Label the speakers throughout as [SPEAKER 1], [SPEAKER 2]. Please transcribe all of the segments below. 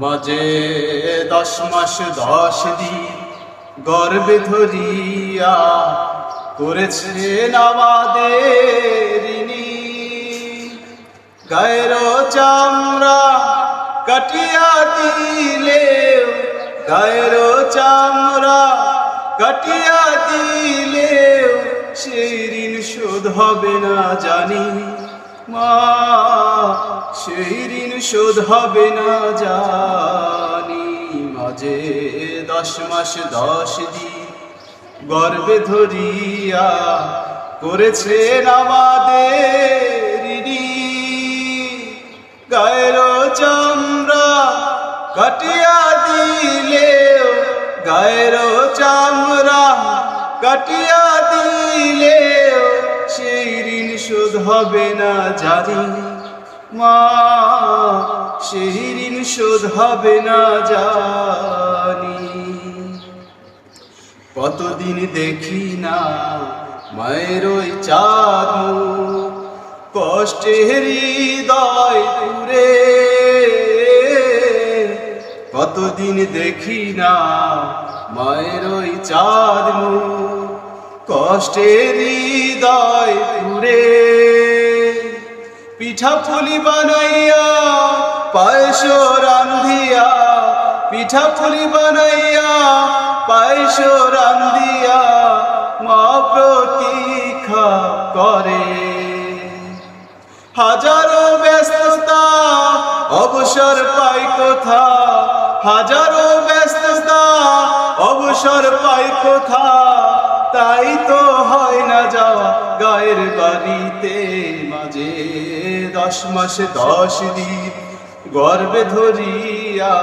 [SPEAKER 1] মাঝে 10 মাস 10 দিন গর্ভে ধরিয়া করেছেন আমাদের ঋণী। গায়ের চামড়া কাটিয়া দিলেও, গায়ের চামড়া কাটিয়া দিলেও সেই ঋণ শোধ হবে না জানি মা, সেই ঋণ শোধ হবে না জানি। মাঝে 10 মাস 10 দিন গর্ভে ধরিয়া করেছেন আমাদের ঋণী। গায়ের চামড়া কাটিয়া দিলেও, গায়ের চামড়া কাটিয়া দিলেও সেই ঋণ শোধ হবে না জানি মা, সেই ঋণ শোধ হবে না জানি। কতদিন দেখি না মায়ের ওই চাঁদ মুখ, কষ্টে হৃদয় পুরে। কতদিন দেখি না মায়ের ওই চাঁদ মুখ, কষ্টে হৃদয় পুরে। পিঠা পুলি বানাইয়া পায়েস রান্ধিয়া, পিঠা পুলি বানাইয়া পায়েস রান্ধিয়া মা প্রতীক্ষা করে। হাজারো ব্যস্ততা অবসর পাই কোথা, হাজারো ব্যস্ততা অবসর পাই কোথা, তাই তো হয় না যাওয়া গায়ের বাড়িতে। মাঝে 10 মাস 10 দিন গর্ভে ধরিয়া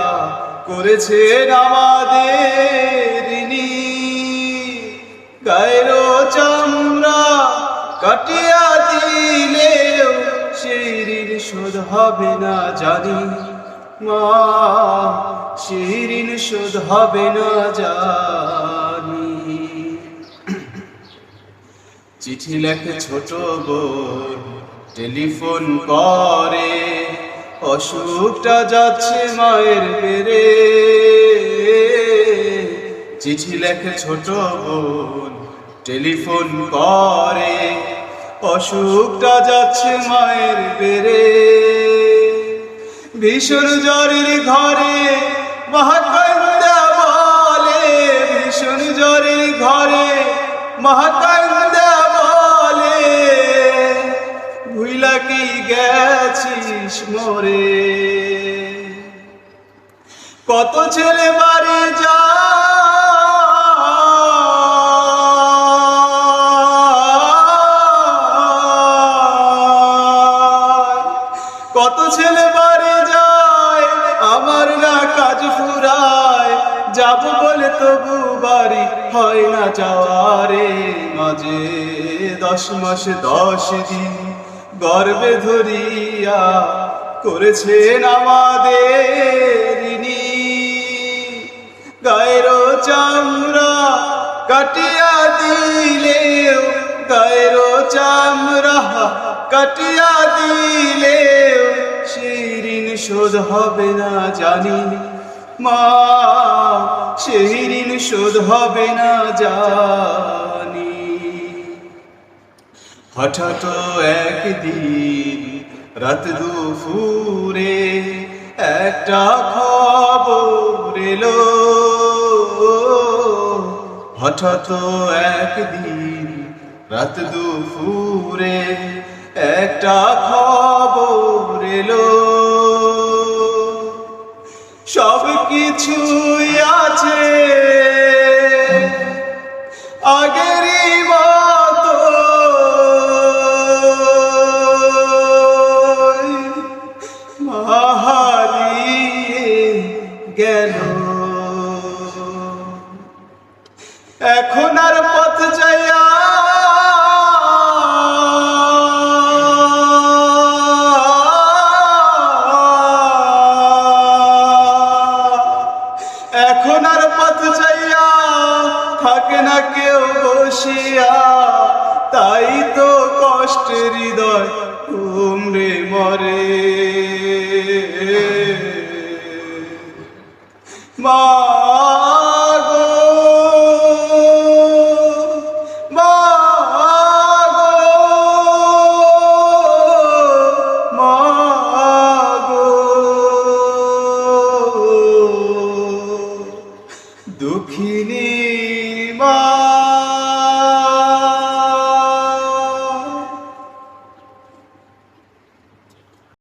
[SPEAKER 1] করেছেন আমাদের ঋণী। গায়ের চামড়া কাটিয়া দিলেও সেই ঋণ শোধ হবে না জানি মা, সেই ঋণ শোধ হবে না জানি। চিঠি লেখে ছোট বোন টেলিফোন করে, অসুখটা যাচ্ছে মায়ের বেড়ে। চিঠি লেখে ছোট বোন টেলিফোন করে, অসুখটা যাচ্ছে মায়ের বেড়ে। ভীষণ জ্বরের ঘরে মহাকান্দা বলে, ভীষণ জ্বরের ঘরে মহাকান্দা বলে, ভুইলা কি গেছিস মোরে। কত ছেলে বাড়ি যায়, কত ছেলে বাড়ি যায় আমার না কাজ ফুরায়। যাব বলে তবু বাড়ি হয় না যাওয়ারে। মাঝে 10 মাস 10 দিন গর্ভে ধরিয়া করেছেন আমাদের ঋণী। গায়ের চামড়া কাটিয়া দিলেও, গায়ের চামড়া কাটিয়া দিলেও সেই ঋণ শোধ হবে না জানি মা, সেই ঋণ শোধ হবে না জানি। হঠাৎ একদিন রাত দুপুরে একটা খবর এলো, হঠাৎ একদিন রাত দুপুরে একটা খবর এলো। সব কিছুই আছে আগেরই মতো, হারিয়ে গেল। এখন আর পথ যাইয়া এখন আর পথ যাইয়া থাকে না কেউ বসিয়া, তাই তো কষ্টের হৃদয় উমরে মরে। মাগো মাগো মাগো দুঃখিনী মা